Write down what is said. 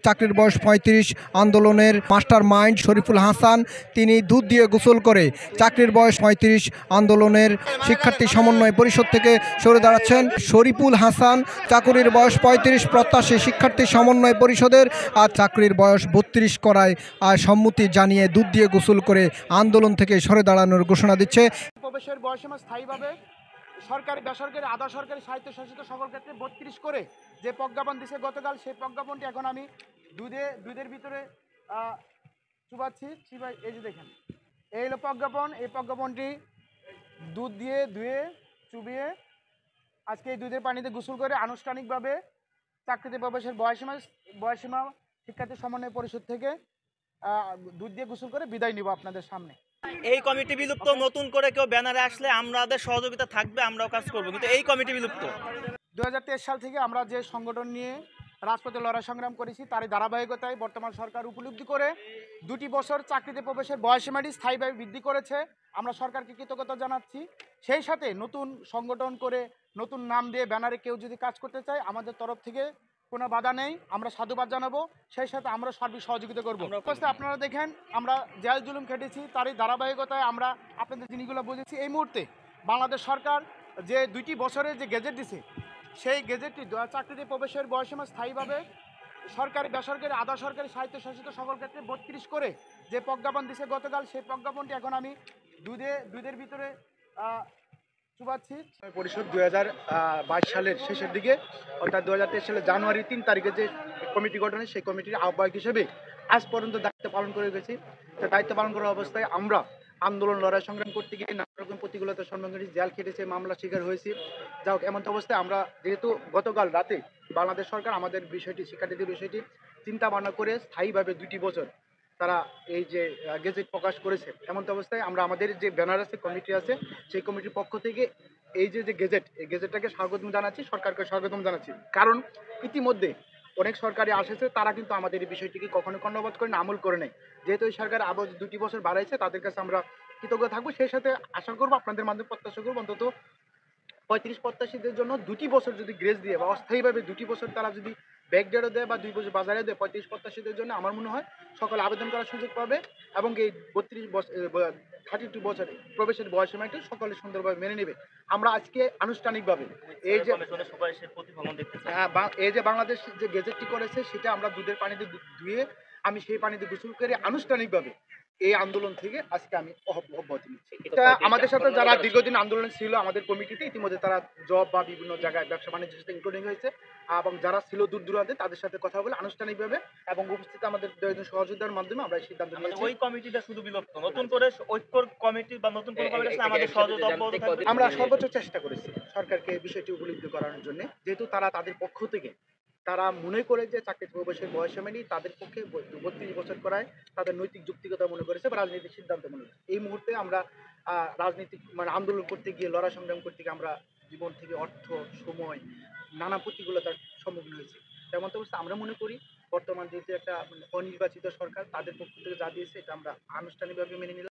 চাকরির বয়স ৩৫ আন্দোলনের মাস্টার মাইন্ড শরীফুল হাসান তিনি দুধ দিয়ে গোসল করে চাকরির বয়স ৩৫ আন্দোলনের শিক্ষার্থী সমন্বয় পরিষদ থেকে সরে দাঁড়াচ্ছেন। শরীফুল হাসান চাকরির বয়স ৩৫ প্রত্যাশী শিক্ষার্থী সমন্বয় পরিষদের আর চাকরির বয়স ৩২ করায় সম্মতি জানিয়ে দুধ দিয়ে গোসল করে আন্দোলন থেকে সরে দাঁড়ানোর ঘোষণা দিচ্ছে। প্রবেশের বয়সীমা স্থায়ীভাবে সরকারি বেসরকারি আধা সরকারি স্বায়ত্তশাসিত সকল ক্ষেত্রে ৩২ করে যে প্রজ্ঞাপন দিছে গতকাল, সেই প্রজ্ঞাপনটি এখন আমি দুধের ভিতরে চুবাচ্ছি। এই যে দেখেন, এই হলো প্রজ্ঞাপন। এই প্রজ্ঞাপনটি দুধ দিয়ে ধুয়ে চুবিয়ে আজকে এই দুধের পানিতে গোসল করে আনুষ্ঠানিকভাবে চাকরিতে প্রবেশের বয়সীমা শিক্ষার্থী সমন্বয় পরিষদ থেকে দুধ দিয়ে গোসল করে বিদায় নিব আপনাদের সামনে। এই কমিটি বিলুপ্ত, নতুন করে কেউ ব্যানারে আসলে আমাদের সহযোগিতা থাকবে, আমরাও কাজ করব, কিন্তু এই কমিটি বিলুপ্ত। 2023 সাল থেকে আমরা যে সংগঠন নিয়ে রাজপথে লড়াই সংগ্রাম করেছি তারই ধারাবাহিকতায় বর্তমান সরকার উপলব্ধি করে 2টি বছর চাকরিতে প্রবেশের বয়সীমাটি স্থায়ীভাবে বৃদ্ধি করেছে। আমরা সরকারকে কৃতজ্ঞতা জানাচ্ছি। সেই সাথে নতুন সংগঠন করে নতুন নাম দিয়ে ব্যানারে কেউ যদি কাজ করতে চায় আমাদের তরফ থেকে কোনো বাধা নেই, আমরা সাধুবাদ জানাবো। সেই সাথে আমরা সার্বিক সহযোগিতা করবো। আপনারা দেখেন আমরা জেল জুলুম খেটেছি, তারই ধারাবাহিকতায় আমরা আপনাদের জিনিসগুলো বুঝেছি। এই মুহূর্তে বাংলাদেশ সরকার যে 2টি বছরের যে গেজেট দিছে, সেই গেজেটটি চাকরিতে প্রবেশের বয়সীমা স্থায়ীভাবে সরকারি বেসরকারি আধা সরকারি স্বায়ত্তশাসিত সকল ক্ষেত্রে 32 করে যে প্রজ্ঞাপন দিছে গতকাল, সেই প্রজ্ঞাপনটি এখন আমি দুধের ভিতরে চুবাচ্ছি। পরিষদ 2022 সালের শেষের দিকে অর্থাৎ 2023 সালের জানুয়ারি 3 তারিখে যে কমিটি গঠনে, সেই কমিটির আহ্বায়ক হিসেবে আজ পর্যন্ত দায়িত্ব পালন করে গেছি। তো দায়িত্ব পালন করার অবস্থায় আমরা আন্দোলন লড়াই সংগ্রাম করতে গিয়ে নানা রকম প্রতিকূলতার সম্মুখীন হয়েছি, জেল খেটেছে, মামলা শিকার হয়েছি। যাই হোক, এমন অবস্থায় আমরা যেহেতু গতকাল রাতে বাংলাদেশ সরকার আমাদের বিষয়টি শিক্ষার্থীদের বিষয়টি চিন্তা ভাবনা করে স্থায়ীভাবে 2টি বছর তারা এই যে গেজেট প্রকাশ করেছে, এমন অবস্থায় আমরা আমাদের যে ব্যানার আছে কমিটি আছে, সেই কমিটির পক্ষ থেকে এই যে গেজেট, এই গেজেটটাকে স্বাগতম জানাচ্ছি, সরকারকে স্বাগতম জানাচ্ছি। কারণ ইতিমধ্যে অনেক সরকারি আসেছে, তারা কিন্তু আমাদের এই বিষয়টিকে কখনো কর্ণপাত করে না, আমল করে নেয়। যেহেতু এই সরকার আবার 2টি বছর বাড়াইছে, তাদের কাছে আমরা কৃতজ্ঞ থাকবো। সেই সাথে আশা করবো আপনাদের মাধ্যমে প্রত্যাশা করবো অন্তত 35 প্রত্যাশীদের জন্য 2টি বছর যদি গ্রেস দিয়ে বা অস্থায়ীভাবে 2টি বছর তারা যদি ব্যাকডেটও দেয় বা 2 বছর বাজারে দেয় 35 প্রত্যাশীদের জন্য, আমার মনে হয় সকলে আবেদন করার সুযোগ পাবে এবং এই 32 বছরে প্রবেশের বয়সীমাটি সকলে সুন্দরভাবে মেনে নেবে। আমরা আজকে আনুষ্ঠানিকভাবে এই যে এই যে বাংলাদেশ যে গেজেটটি করেছে, সেটা আমরা দুধের পানিতে ধুয়ে আমি সেই পানিতে গোসল করে আনুষ্ঠানিকভাবে এই আন্দোলন থেকে আজকে আমি অব্যাহতি নিচ্ছি। এটা আমাদের সাথে যারা দীর্ঘদিন আন্দোলন ছিল আমাদের কমিটিতে, ইতিমধ্যে তারা জব বা বিভিন্ন জায়গায় ব্যবসা বাণিজ্যের সাথে ইনক্লুডিং হয়েছে এবং যারা ছিল দূর দূরান্তে তাদের সাথে কথা বলে আনুষ্ঠানিকভাবে এবং উপস্থিত আমাদের সহযোগিতার মাধ্যমে আমরা এই সিদ্ধান্ত নিয়েছি। ওই কমিটিটা শুধু বিলুপ্ত, নতুন করে ঐক্যর কমিটি বা নতুন করে কমিটি আসলে আমাদের সহযোগিতা অব্যাহত থাকবে। আমরা সর্বোচ্চ চেষ্টা করেছি সরকারকে বিষয়টি উপলব্ধি করানোর জন্য, যেহেতু তারা তাদের পক্ষ থেকে তারা মনে করে যে চাকরিতে প্রবেশের বয়সীমাটি তাদের পক্ষে 32 বছর করায় তাদের নৈতিক যুক্তিকতা মনে করেছে বা রাজনৈতিক সিদ্ধান্ত মনে করেছে। এই মুহূর্তে আমরা রাজনীতিক আন্দোলন করতে গিয়ে লড়াই সংগ্রাম করতে গিয়ে আমরা জীবন থেকে অর্থ সময় নানা প্রতিকূলতার সম্মুখীন হয়েছি। তেমন অবস্থা আমরা মনে করি বর্তমান যেহেতু একটা অনির্বাচিত সরকার, তাদের পক্ষ থেকে যা দিয়েছে এটা আমরা আনুষ্ঠানিকভাবে মেনে নিলাম।